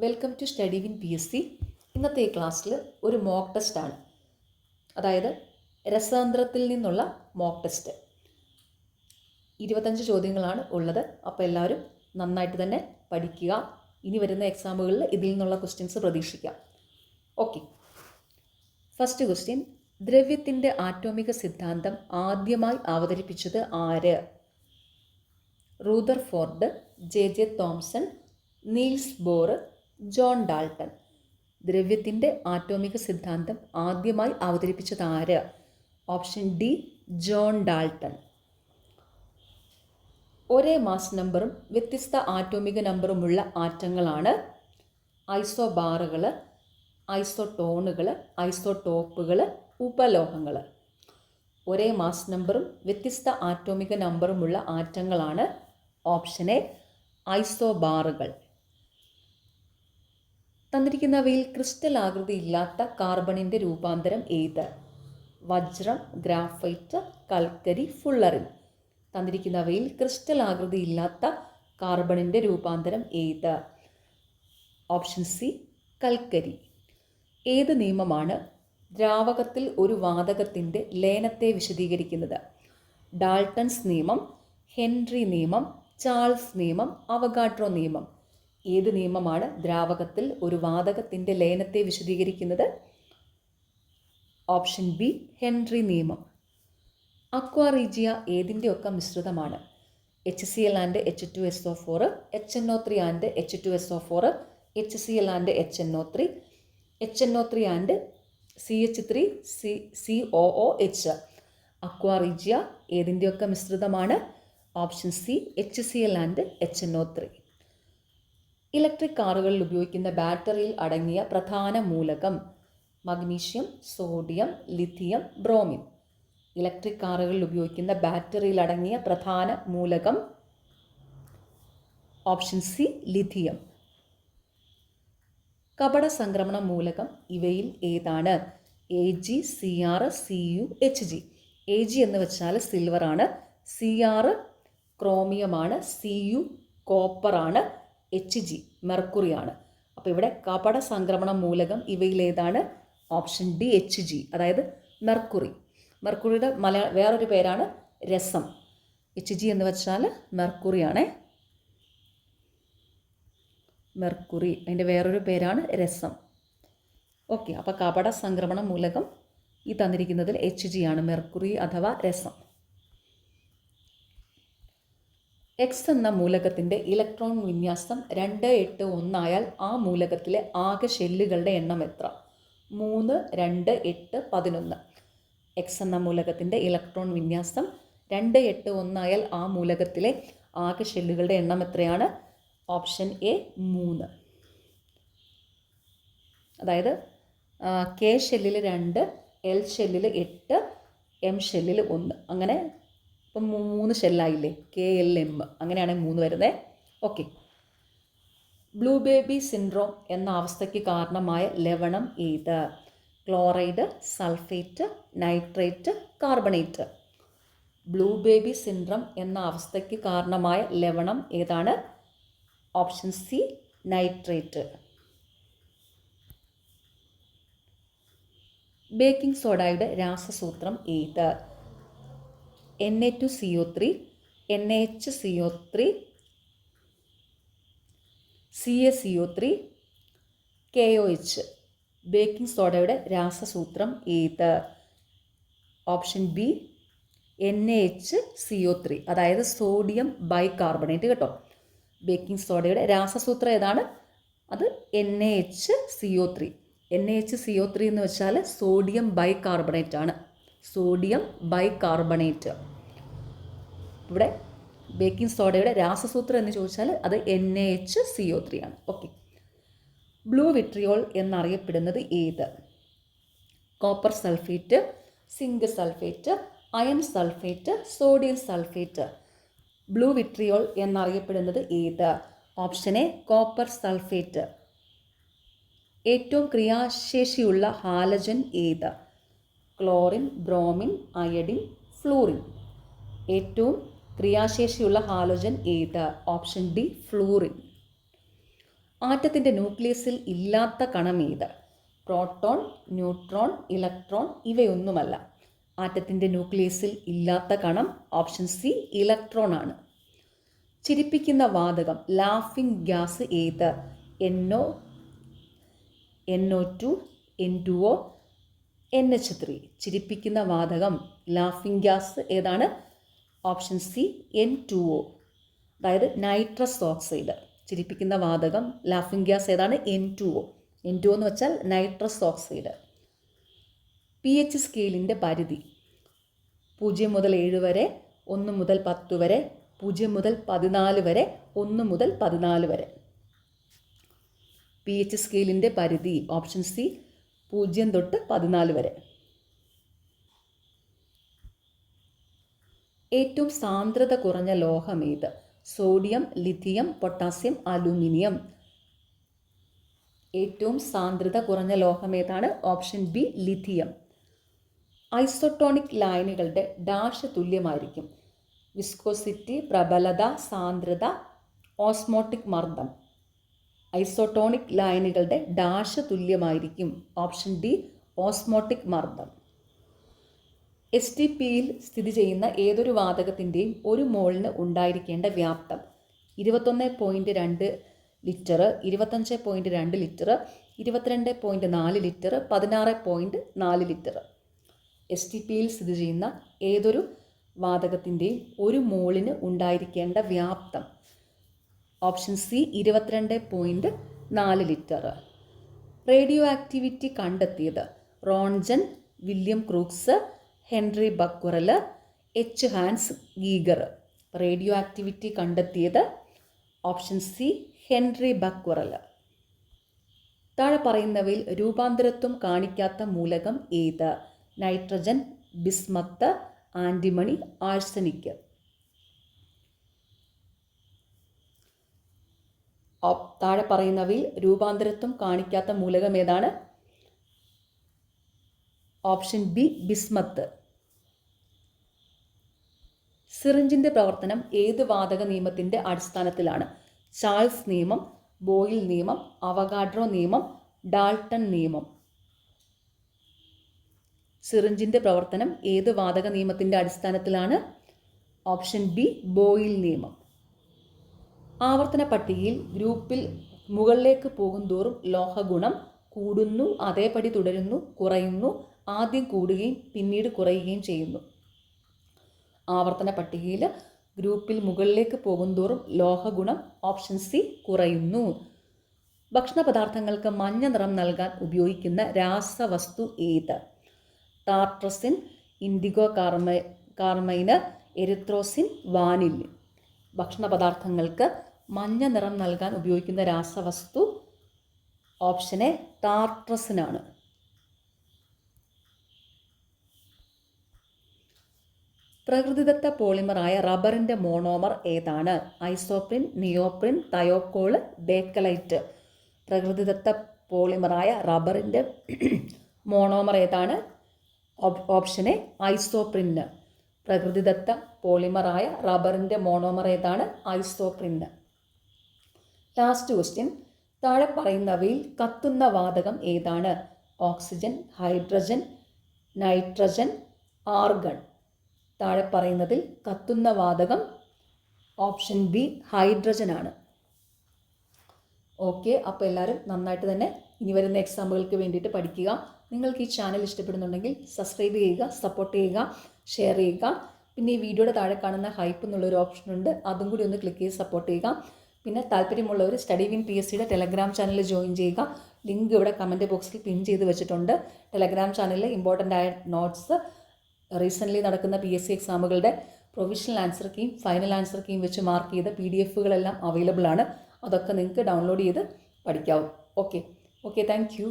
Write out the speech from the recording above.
Welcome to study win PSC. ഇന്നത്തെ ഈ ക്ലാസ്സിൽ ഒരു മോക്ക് ടെസ്റ്റാണ്, അതായത് രസതന്ത്രത്തിൽ നിന്നുള്ള മോക്ക് ടെസ്റ്റ്. 25 ചോദ്യങ്ങളാണ് ഉള്ളത്. അപ്പോൾ എല്ലാവരും നന്നായിട്ട് തന്നെ പഠിക്കുക. ഇനി വരുന്ന എക്സാമുകളിൽ ഇതിൽ നിന്നുള്ള ക്വസ്റ്റ്യൻസ് പ്രതീക്ഷിക്കാം. ഓക്കെ, ഫസ്റ്റ് ക്വസ്റ്റ്യൻ: ദ്രവ്യത്തിൻ്റെ ആറ്റോമിക സിദ്ധാന്തം ആദ്യമായി അവതരിപ്പിച്ചത് ആര്? Rutherford, JJ Thomson, Niels Bohr, John Dalton. ദ്രവ്യത്തിൻ്റെ ആറ്റോമിക സിദ്ധാന്തം ആദ്യമായി അവതരിപ്പിച്ചത് ആര്? Option D, John Dalton. ഒരേ മാസ് നമ്പറും വ്യത്യസ്ത ആറ്റോമിക നമ്പറുമുള്ള ആറ്റങ്ങളാണ് ഐസോബാറുകൾ, ഐസോട്ടോണുകൾ, ഐസോട്ടോപ്പുകൾ, ഉപലോഹങ്ങൾ. ഒരേ മാസ് നമ്പറും വ്യത്യസ്ത ആറ്റോമിക നമ്പറുമുള്ള ആറ്റങ്ങളാണ് ഓപ്ഷൻ എ, ഐസോബാറുകൾ. തന്നിരിക്കുന്നവയിൽ ക്രിസ്റ്റൽ ആകൃതിയില്ലാത്ത കാർബണിൻ്റെ രൂപാന്തരം ഏത്? വജ്രം, ഗ്രാഫൈറ്റ്, കൽക്കരി, ഫുള്ളറിൻ. തന്നിരിക്കുന്നവയിൽ ക്രിസ്റ്റൽ ആകൃതിയില്ലാത്ത കാർബണിൻ്റെ രൂപാന്തരം ഏത്? ഓപ്ഷൻ സി, കൽക്കരി. ഏത് നിയമമാണ് ദ്രാവകത്തിൽ ഒരു വാതകത്തിൻ്റെ ലയനത്തെ വിശദീകരിക്കുന്നത്? ഡാൾട്ടൺസ് നിയമം, ഹെൻറി നിയമം, ചാൾസ് നിയമം, അവഗാഡ്രോ നിയമം. ഏത് നിയമമാണ് ദ്രാവകത്തിൽ ഒരു വാതകത്തിൻ്റെ ലയനത്തെ വിശദീകരിക്കുന്നത്? ഓപ്ഷൻ ബി, ഹെൻറി നിയമം. അക്വാ റീജിയ ഏതിൻ്റെയൊക്കെ മിശ്രിതമാണ്? HCl and H2SO4, HNO3 and H2SO4, HCl and HNO3, HNO3 and CH3COOH. Aqua regia ഏതിൻ്റെയൊക്കെ മിശ്രിതമാണ്? Option C, HCl and HNO3. Electric കാറുകളിൽ ഉപയോഗിക്കുന്ന ബാറ്ററിയിൽ അടങ്ങിയ പ്രധാന മൂലകം? Magnesium, sodium, lithium, bromine. Electric കാറുകളിൽ ഉപയോഗിക്കുന്ന ബാറ്ററിയിൽ അടങ്ങിയ പ്രധാന മൂലകം? Option C, lithium. കപട സംക്രമണ മൂലകം ഇവയിൽ ഏതാണ്? Ag, Cr, Cu, Hg. Ag എന്ന് വെച്ചാൽ സിൽവറാണ്, Cr ക്രോമിയമാണ്, Cu കോപ്പറാണ്, Hg മെർക്കുറിയാണ്. അപ്പോൾ ഇവിടെ കപട സംക്രമണ മൂലകം ഇവയിൽ ഏതാണ്? ഓപ്ഷൻ ഡി, Hg, അതായത് മെർക്കുറി. മെർക്കുറിയുടെ വേറൊരു പേരാണ് രസം. Hg എന്ന് വെച്ചാൽ മെർക്കുറിയാണ്, മെർക്കുറി. അതിൻ്റെ വേറൊരു പേരാണ് രസം. ഓക്കെ, അപ്പോൾ കപട സംക്രമണ മൂലകം ഈ തന്നിരിക്കുന്നതിൽ Hg ആണ്, മെർക്കുറി അഥവാ രസം. എക്സ് എന്ന മൂലകത്തിൻ്റെ ഇലക്ട്രോൺ വിന്യാസം 2, 8, 1 ആയാൽ ആ മൂലകത്തിലെ ആകെ ഷെല്ലുകളുടെ എണ്ണം എത്ര? 3, 2, 8, 11. എക്സ് എന്ന മൂലകത്തിൻ്റെ ഇലക്ട്രോൺ വിന്യാസം 2, 8, 1 ആയാൽ ആ മൂലകത്തിലെ ആകെ ഷെല്ലുകളുടെ എണ്ണം എത്രയാണ്? Option A, 3. അതായത് K ഷെല്ലിൽ 2, L ഷെല്ലിൽ 8, M ഷെല്ലിൽ 1. അങ്ങനെ ഇപ്പം 3 ഷെല്ലായില്ലേ, KLM. അങ്ങനെയാണ് 3 വരുന്നത്. ഓക്കെ, ബ്ലൂ ബേബി സിൻഡ്രോം എന്ന അവസ്ഥയ്ക്ക് കാരണമായ ലവണം ഏത്? Chloride, sulphate, nitrate, carbonate. Blue baby syndrome എന്ന അവസ്ഥയ്ക്ക് കാരണമായ ലവണം ഏതാണ്? Option C, nitrate. ബേക്കിംഗ് സോഡയുടെ രാസസൂത്രം ഏത്? Na2CO3, NaHCO3, CaCO3, KOH. Baking സോഡയുടെ രാസസൂത്രം ഏത്? ഓപ്ഷൻ ബി, NaHCO3, അതായത് സോഡിയം ബൈകാർബണേറ്റ് കേട്ടോ. ബേക്കിംഗ് സോഡയുടെ രാസസൂത്രം ഏതാണ്? അത് NaHCO3. NaHCO3 എന്ന് വെച്ചാൽ സോഡിയം ബൈകാർബണേറ്റ് ആണ്, സോഡിയം ബൈകാർബണേറ്റ്. ഇവിടെ ബേക്കിംഗ് സോഡയുടെ രാസസൂത്രം എന്ന് ചോദിച്ചാൽ അത് NaHCO3 ആണ്. ഓക്കെ, ബ്ലൂ വിട്രിയോൾ എന്നറിയപ്പെടുന്നത് ഏത്? Copper sulphate, zinc sulphate, iron sulphate, sodium sulphate. Blue vitriol എന്നറിയപ്പെടുന്നത് ഏത്? Option A, copper sulphate. ഏറ്റവും ക്രിയാശേഷിയുള്ള ഹാലജൻ ഏത്? Chlorine, bromine, iodine, fluorine. ഏറ്റവും ക്രിയാശേഷിയുള്ള ഹാലോജൻ ഏത്? Option D, fluorine. ആറ്റത്തിൻ്റെ ന്യൂക്ലിയസിൽ ഇല്ലാത്ത കണം ഏത്? പ്രോട്ടോൺ, ന്യൂട്രോൺ, ഇലക്ട്രോൺ ഇവയൊന്നുമല്ല. ആറ്റത്തിൻ്റെ ന്യൂക്ലിയസിൽ ഇല്ലാത്ത കണം ഓപ്ഷൻ സി ഇലക്ട്രോൺ ആണ്. ചിരിപ്പിക്കുന്ന വാതകം ലാഫിംഗ് ഗ്യാസ് ഏത്? NO, NO2, N2O, NH3. ചിരിപ്പിക്കുന്ന വാതകം ലാഫിംഗ് ഗ്യാസ് ഏതാണ്? ഓപ്ഷൻ സി N2O, അതായത് നൈട്രസ് ഓക്സൈഡ്. ചിരിപ്പിക്കുന്ന വാതകം ലാഫിംഗ് ഗ്യാസ് ഏതാണ്? N2O. N2O എന്ന് വെച്ചാൽ നൈട്രസ് ഓക്സൈഡ്. pH സ്കെയിലിൻ്റെ പരിധി 0 മുതൽ 7 വരെ, 1 മുതൽ 10 വരെ, 0 മുതൽ 14 വരെ, 1 മുതൽ 14 വരെ. pH സ്കെയിലിൻ്റെ പരിധി ഓപ്ഷൻ സി 0 തൊട്ട് 14 വരെ. ഏറ്റവും സാന്ദ്രത കുറഞ്ഞ ലോഹം ഏത്? Sodium, lithium, potassium, aluminium. ഏറ്റവും സാന്ദ്രത കുറഞ്ഞ ലോഹം ഏതാണ്? Option B lithium. ഐസോട്ടോണിക് ലൈനുകളുടെ ഡാഷ് തുല്യമായിരിക്കും. വിസ്കോസിറ്റി, പ്രബലത, സാന്ദ്രത, ഓസ്മോട്ടിക് മർദ്ദം. ഐസോട്ടോണിക് ലൈനുകളുടെ ഡാഷ് തുല്യമായിരിക്കും. ഓപ്ഷൻ ഡി ഓസ്മോട്ടിക് മർദ്ദം. STPയിൽ സ്ഥിതി ചെയ്യുന്ന ഏതൊരു വാതകത്തിൻ്റെയും ഒരു മോളിന് ഉണ്ടായിരിക്കേണ്ട വ്യാപ്തം 21.2 ലിറ്റർ, 25.2 ലിറ്റർ, 22.4 ലിറ്റർ, 16.4 ലിറ്റർ. STPയിൽ സ്ഥിതി ചെയ്യുന്ന ഏതൊരു വാതകത്തിൻ്റെയും ഒരു മോളിന് ഉണ്ടായിരിക്കേണ്ട വ്യാപ്തം option C 22.4 litre. Radioactivity കണ്ടെത്തിയത് Roentgen, William Crookes, Henry Becquerel, H. Hans Geiger. Radioactivity കണ്ടെത്തിയത് ഓപ്ഷൻ സി ഹെൻറി ബക്വറൽ. താഴെ പറയുന്നവയിൽ രൂപാന്തരത്വം കാണിക്കാത്ത മൂലകം ഏത്? Nitrogen, bismuth, antimony, arsenic. താഴെ പറയുന്നവയിൽ രൂപാന്തരത്വം കാണിക്കാത്ത മൂലകം ഏതാണ്? Option B bismuth. സിറിഞ്ചിൻ്റെ പ്രവർത്തനം ഏത് വാതക നിയമത്തിൻ്റെ അടിസ്ഥാനത്തിലാണ്? ചാൾസ് നിയമം, ബോയിൽ നിയമം, അവഗാഡ്രോ നിയമം, ഡാൾട്ടൺ നിയമം. സിറിഞ്ചിൻ്റെ പ്രവർത്തനം ഏത് വാതക നിയമത്തിൻ്റെ അടിസ്ഥാനത്തിലാണ്? ഓപ്ഷൻ ബി ബോയിൽ നിയമം. ആവർത്തന പട്ടികയിൽ ഗ്രൂപ്പിൽ മുകളിലേക്ക് പോകുന്തോറും ലോഹഗുണം കൂടുന്നു, അതേപടി തുടരുന്നു, കുറയുന്നു, ആദ്യം കൂടുകയും പിന്നീട് കുറയുകയും ചെയ്യുന്നു. ആവർത്തന പട്ടികയിൽ ഗ്രൂപ്പിൽ മുകളിലേക്ക് പോകുന്തോറും ലോഹഗുണം ഓപ്ഷൻ സി കുറയുന്നു. ഭക്ഷണ പദാർത്ഥങ്ങൾക്ക് മഞ്ഞ നിറം നൽകാൻ ഉപയോഗിക്കുന്ന രാസവസ്തു ഏത്? Tartrazine, indigo carmine, erythrosine, vanillin. ഭക്ഷണ പദാർത്ഥങ്ങൾക്ക് മഞ്ഞ നിറം നൽകാൻ ഉപയോഗിക്കുന്ന രാസവസ്തു ഓപ്ഷൻ എ ടാർട്രസിനാണ്. പ്രകൃതിദത്ത പോളിമറായ റബ്ബറിൻ്റെ മോണോമർ ഏതാണ്? Isoprene, neoprene, thiokol, bakelite. പ്രകൃതിദത്ത പോളിമറായ റബ്ബറിൻ്റെ മോണോമർ ഏതാണ്? Option A isoprene. പ്രകൃതിദത്ത പോളിമറായ റബ്ബറിൻ്റെ മോണോമർ ഏതാണ്? ഐസോപ്രിന്. Last question. താഴെ പറയുന്നവയിൽ കത്തുന്ന വാതകം ഏതാണ്? Oxygen, hydrogen, nitrogen, argon. താഴെ പറയുന്നതിൽ കത്തുന്ന വാതകം ഓപ്ഷൻ ബി ഹൈഡ്രജൻ ആണ്. ഓക്കെ, അപ്പോൾ എല്ലാവരും നന്നായിട്ട് തന്നെ ഇനി വരുന്ന എക്സാമുകൾക്ക് വേണ്ടിയിട്ട് പഠിക്കുക. നിങ്ങൾക്ക് ഈ ചാനൽ ഇഷ്ടപ്പെടുന്നുണ്ടെങ്കിൽ സബ്സ്ക്രൈബ് ചെയ്യുക, സപ്പോർട്ട് ചെയ്യുക, ഷെയർ ചെയ്യുക. പിന്നെ ഈ വീഡിയോയുടെ താഴെ കാണുന്ന ഹൈപ്പ് എന്നുള്ളൊരു ഓപ്ഷനുണ്ട്, അതും കൂടി ഒന്ന് ക്ലിക്ക് ചെയ്ത് സപ്പോർട്ട് ചെയ്യുക. പിന്നെ താല്പര്യമുള്ളവർ സ്റ്റഡി വിൻ PSCയുടെ ടെലഗ്രാം ചാനൽ ജോയിൻ ചെയ്യുക. ലിങ്ക് ഇവിടെ കമൻറ്റ് ബോക്സിൽ പിൻ ചെയ്ത് വെച്ചിട്ടുണ്ട്. ടെലഗ്രാം ചാനലിൽ ഇമ്പോർട്ടൻ്റ് ആയ നോട്ട്സ്, റീസെൻ്റ്ലി നടക്കുന്ന PSC എക്സാമുകളുടെ പ്രൊവിഷണൽ ആൻസർ കീയും ഫൈനൽ ആൻസർ കീയും വെച്ച് മാർക്ക് ചെയ്ത PDF-കളെല്ലാം അവൈലബിൾ ആണ്. അതൊക്കെ നിങ്ങൾക്ക് ഡൗൺലോഡ് ചെയ്ത് പഠിക്കാവും. Okay, thank you.